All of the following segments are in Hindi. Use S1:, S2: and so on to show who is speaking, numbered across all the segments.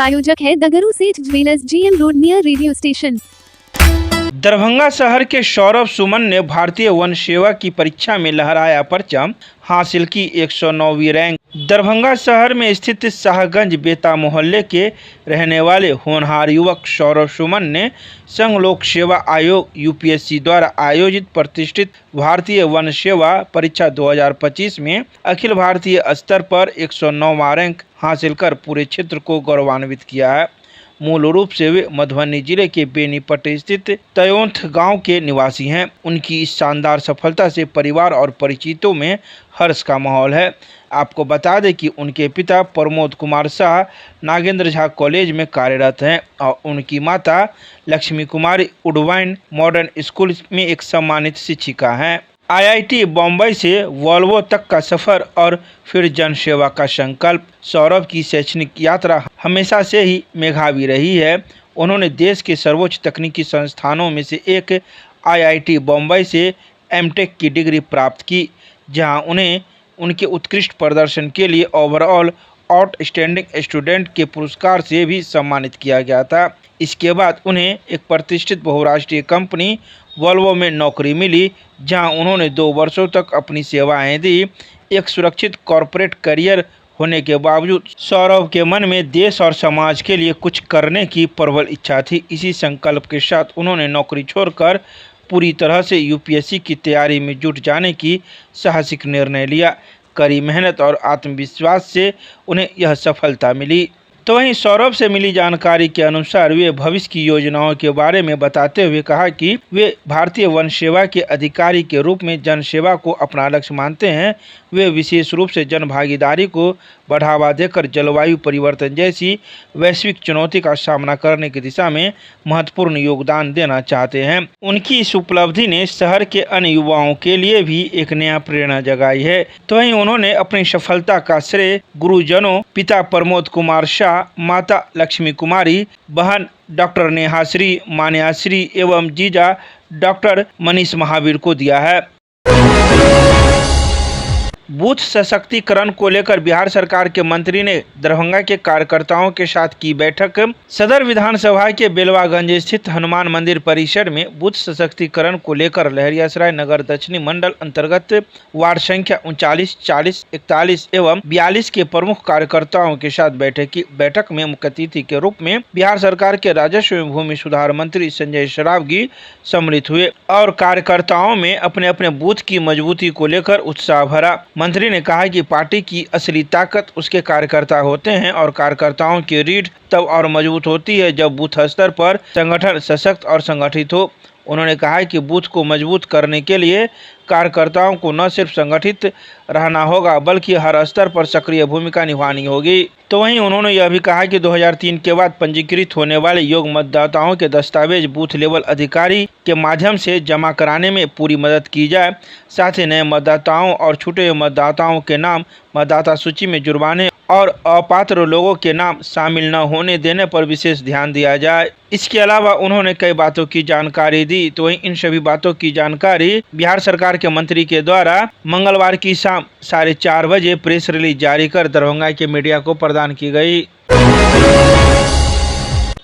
S1: प्रायोजक है दगरू सेठ jewellers, GM road near radio station.
S2: Darbhanga शहर के सौरभ सुमन ने भारतीय वन सेवा की परीक्षा में लहराया परचम, हासिल की 109वीं रैंक। दरभंगा शहर में स्थित शाहगंज बेता मोहल्ले के रहने वाले होनहार युवक सौरभ सुमन ने संघ लोक सेवा आयोग UPSC द्वारा आयोजित प्रतिष्ठित भारतीय वन सेवा परीक्षा 2025 में अखिल भारतीय स्तर पर 109वां रैंक हासिल कर पूरे क्षेत्र को गौरवान्वित किया है। मूल रूप से वे मधुबनी जिले के बेनीपट्ट स्थित तयोंथ गांव के निवासी हैं। उनकी इस शानदार सफलता से परिवार और परिचितों में हर्ष का माहौल है। आपको बता दें कि उनके पिता प्रमोद कुमार शाह नागेंद्र झा कॉलेज में कार्यरत हैं और उनकी माता लक्ष्मी कुमारी उडवाइन मॉडर्न स्कूल में एक सम्मानित शिक्षिका हैं। IIT बॉम्बे से वॉल्वो तक का सफर और फिर जन सेवा का संकल्प। सौरभ की शैक्षणिक यात्रा हमेशा से ही मेधावी रही है। उन्होंने देश के सर्वोच्च तकनीकी संस्थानों में से एक IIT बॉम्बे से MTech की डिग्री प्राप्त की, जहां उन्हें उनके उत्कृष्ट प्रदर्शन के लिए ओवरऑल आउटस्टैंडिंग स्टूडेंट के पुरस्कार से भी सम्मानित किया गया था। इसके बाद उन्हें एक प्रतिष्ठित बहुराष्ट्रीय कंपनी वॉल्वो में नौकरी मिली, जहां उन्होंने 2 वर्षों तक अपनी सेवाएं दी। एक सुरक्षित कॉरपोरेट करियर होने के बावजूद सौरभ के मन में देश और समाज के लिए कुछ करने की प्रबल इच्छा थी। इसी संकल्प के साथ उन्होंने नौकरी छोड़कर पूरी तरह से UPSC की तैयारी में जुट जाने की साहसिक निर्णय लिया। कड़ी मेहनत और आत्मविश्वास से उन्हें यह सफलता मिली। तो वहीं सौरभ से मिली जानकारी के अनुसार वे भविष्य की योजनाओं के बारे में बताते हुए कहा कि वे भारतीय वन सेवा के अधिकारी के रूप में जन सेवा को अपना लक्ष्य मानते हैं। वे विशेष रूप से जन भागीदारी को बढ़ावा देकर जलवायु परिवर्तन जैसी वैश्विक चुनौती का सामना करने की दिशा में महत्वपूर्ण योगदान देना चाहते हैं। उनकी इस उपलब्धि ने शहर के अन्य युवाओं के लिए भी एक नया प्रेरणा जगाई है। तो वहीं उन्होंने अपनी सफलता का श्रेय गुरुजनों, पिता प्रमोद कुमार शाह, माता लक्ष्मी कुमारी, बहन डॉक्टर नेहाश्री मान्याश्री एवं जीजा डॉक्टर मनीष महावीर को दिया है। बूथ सशक्तिकरण को लेकर बिहार सरकार के मंत्री ने दरभंगा के कार्यकर्ताओं के साथ की बैठक। सदर विधानसभा के बेलवागंज स्थित हनुमान मंदिर परिसर में बूथ सशक्तिकरण को लेकर लहरियासराय नगर दक्षिणी मंडल अंतर्गत वार्ड संख्या 39, 40, 41 एवं 42 के प्रमुख कार्यकर्ताओं के साथ बैठक में मुख्य अतिथि के रूप में बिहार सरकार के राजस्व एवं भूमि सुधार मंत्री संजय सरावगी सम्मिलित हुए और कार्यकर्ताओं में अपने अपने बूथ की मजबूती को लेकर उत्साह भरा। मंत्री ने कहा कि पार्टी की असली ताकत उसके कार्यकर्ता होते हैं और कार्यकर्ताओं की रीढ़ तब और मजबूत होती है जब बूथ स्तर पर संगठन सशक्त और संगठित हो। उन्होंने कहा कि बूथ को मजबूत करने के लिए कार्यकर्ताओं को न सिर्फ संगठित रहना होगा बल्कि हर स्तर पर सक्रिय भूमिका निभानी होगी। तो वहीं उन्होंने यह भी कहा कि 2003 के बाद पंजीकृत होने वाले योग्य मतदाताओं के दस्तावेज बूथ लेवल अधिकारी के माध्यम से जमा कराने में पूरी मदद की जाए। साथ ही नए मतदाताओं और छूटे हुए मतदाताओं के नाम मतदाता सूची में जुड़वाने और अपात्र लोगों के नाम शामिल न होने देने पर विशेष ध्यान दिया जाए। इसके अलावा उन्होंने कई बातों की जानकारी दी। तो वहीं इन सभी बातों की जानकारी बिहार सरकार के मंत्री के द्वारा मंगलवार की शाम 4:30 बजे प्रेस रिलीज जारी कर दरभंगा के मीडिया को प्रदान की गई।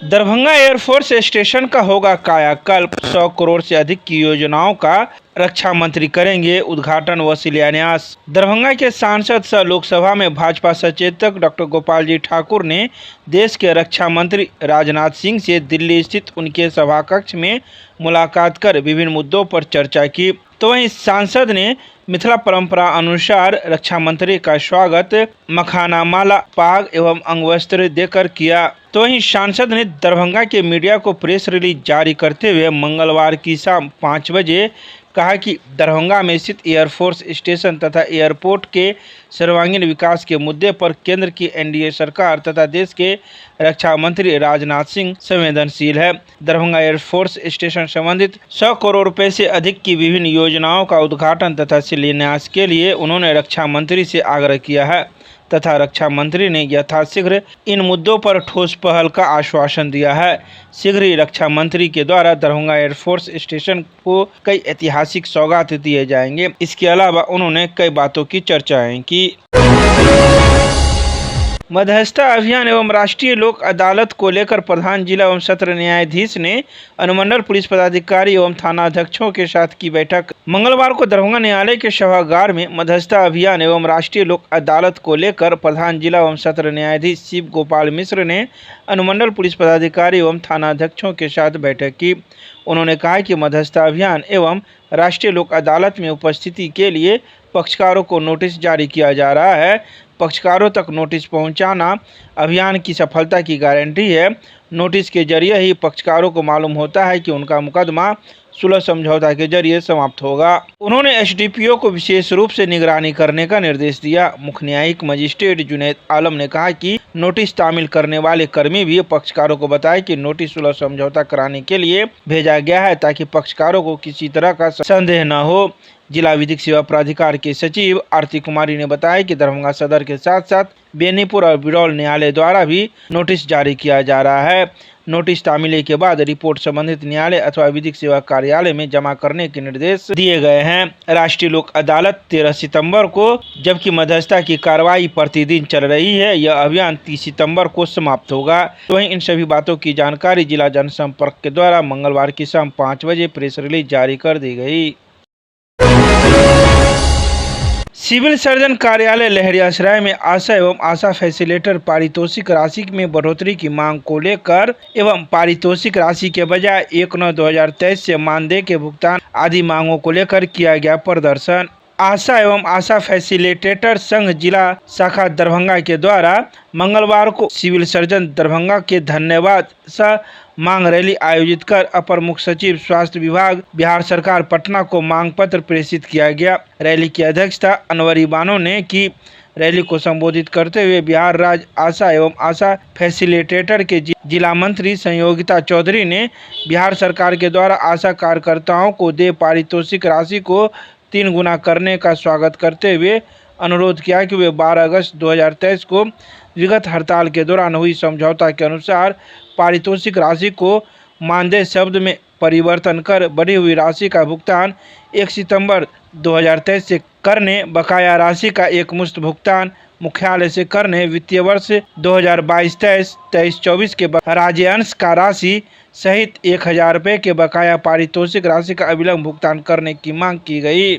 S2: दरभंगा एयरफोर्स स्टेशन का होगा कायाकल्प, 100 करोड़ से अधिक की योजनाओं का रक्षा मंत्री करेंगे उद्घाटन व शिलान्यास। दरभंगा के सांसद सह लोकसभा में भाजपा सचेतक डॉक्टर गोपाल जी ठाकुर ने देश के रक्षा मंत्री राजनाथ सिंह से दिल्ली स्थित उनके सभा कक्ष में मुलाकात कर विभिन्न मुद्दों पर चर्चा की। तो वहीं सांसद ने मिथिला परंपरा अनुसार रक्षा मंत्री का स्वागत मखाना माला, पाग एवं अंगवस्त्र देकर किया। तो वहीं सांसद ने दरभंगा के मीडिया को प्रेस रिलीज जारी करते हुए मंगलवार की शाम 5 बजे कहा कि दरभंगा में स्थित एयरफोर्स स्टेशन तथा एयरपोर्ट के सर्वांगीण विकास के मुद्दे पर केंद्र की NDA सरकार तथा देश के रक्षा मंत्री राजनाथ सिंह संवेदनशील है। दरभंगा एयरफोर्स स्टेशन संबंधित 100 करोड़ रुपए से अधिक की विभिन्न योजनाओं का उद्घाटन तथा शिलान्यास के लिए उन्होंने रक्षा मंत्री से आग्रह किया है तथा रक्षा मंत्री ने यथाशीघ्र इन मुद्दों पर ठोस पहल का आश्वासन दिया है। शीघ्र ही रक्षा मंत्री के द्वारा दरभंगा एयरफोर्स स्टेशन को कई ऐतिहासिक सौगात दिए जाएंगे। इसके अलावा उन्होंने कई बातों की चर्चाएं की। मध्यस्थता अभियान एवं राष्ट्रीय लोक अदालत को लेकर प्रधान जिला एवं सत्र न्यायाधीश ने अनुमंडल पुलिस पदाधिकारी एवं थानाध्यक्षों के साथ की बैठक। मंगलवार को दरभंगा न्यायालय के सभागार में मध्यस्थता अभियान एवं राष्ट्रीय लोक अदालत को लेकर प्रधान जिला एवं सत्र न्यायाधीश शिव गोपाल मिश्र ने अनुमंडल पुलिस पदाधिकारी एवं थानाध्यक्षों के साथ बैठक की। उन्होंने कहा कि मध्यस्थता अभियान एवं राष्ट्रीय लोक अदालत में उपस्थिति के लिए पक्षकारों को नोटिस जारी किया जा रहा है। पक्षकारों तक नोटिस पहुंचाना अभियान की सफलता की गारंटी है। नोटिस के जरिए ही पक्षकारों को मालूम होता है कि उनका मुकदमा सुलह समझौता के जरिए समाप्त होगा। उन्होंने एसडीपीओ को विशेष रूप से निगरानी करने का निर्देश दिया। मुख्य न्यायिक मजिस्ट्रेट जुनैद आलम ने कहा कि नोटिस तामील करने वाले कर्मी भी पक्षकारों को बताए कि नोटिस सुलह समझौता कराने के लिए भेजा गया है ताकि पक्षकारों को किसी तरह का संदेह न हो। जिला विधिक सेवा प्राधिकार के सचिव आरती कुमारी ने बताया कि दरभंगा सदर के साथ साथ बेनीपुर और बिरौल न्यायालय द्वारा भी नोटिस जारी किया जा रहा है। नोटिस तामीले के बाद रिपोर्ट संबंधित न्यायालय अथवा विधिक सेवा कार्यालय में जमा करने के निर्देश दिए गए हैं। राष्ट्रीय लोक अदालत 13 सितंबर को जबकि मध्यस्थता की कार्रवाई प्रतिदिन चल रही है। यह अभियान 30 सितंबर को समाप्त होगा। वहीं इन सभी बातों की जानकारी जिला जनसंपर्क के द्वारा मंगलवार की शाम 5 बजे प्रेस रिलीज जारी कर दी गई। सिविल सर्जन कार्यालय लहरियासराय में आशा एवं आशा फैसिलिटेटर पारितोषिक राशि में बढ़ोतरी की मांग को लेकर एवं पारितोषिक राशि के बजाय 1/9/2023 से मानदेय के भुगतान आदि मांगों को लेकर किया गया प्रदर्शन। आशा एवं आशा फैसिलिटेटर संघ जिला शाखा दरभंगा के द्वारा मंगलवार को सिविल सर्जन दरभंगा के धन्यवाद सह मांग रैली आयोजित कर अपर मुख्य सचिव स्वास्थ्य विभाग बिहार सरकार पटना को मांग पत्र प्रेषित किया गया। रैली की अध्यक्षता अनवरी बानो ने की। रैली को संबोधित करते हुए बिहार राज्य आशा एवं आशा फैसिलिटेटर के जिला मंत्री संयोगिता चौधरी ने बिहार सरकार के द्वारा आशा कार्यकर्ताओं को देय पारितोषिक राशि को 3 गुना करने का स्वागत करते हुए अनुरोध किया कि वे 12 अगस्त 2023 को विगत हड़ताल के दौरान हुई समझौता के अनुसार पारितोषिक राशि को मानदेय शब्द में परिवर्तन कर बढ़ी हुई राशि का भुगतान 1 सितंबर 2023 से करने, बकाया राशि का एकमुश्त भुगतान मुख्यालय से करने, वित्तीय वर्ष 2022-23, 23-24 के राज्यांश का राशि सहित 1000 रुपये के बकाया पारितोषिक राशि का अविलंब भुगतान करने की मांग की गई।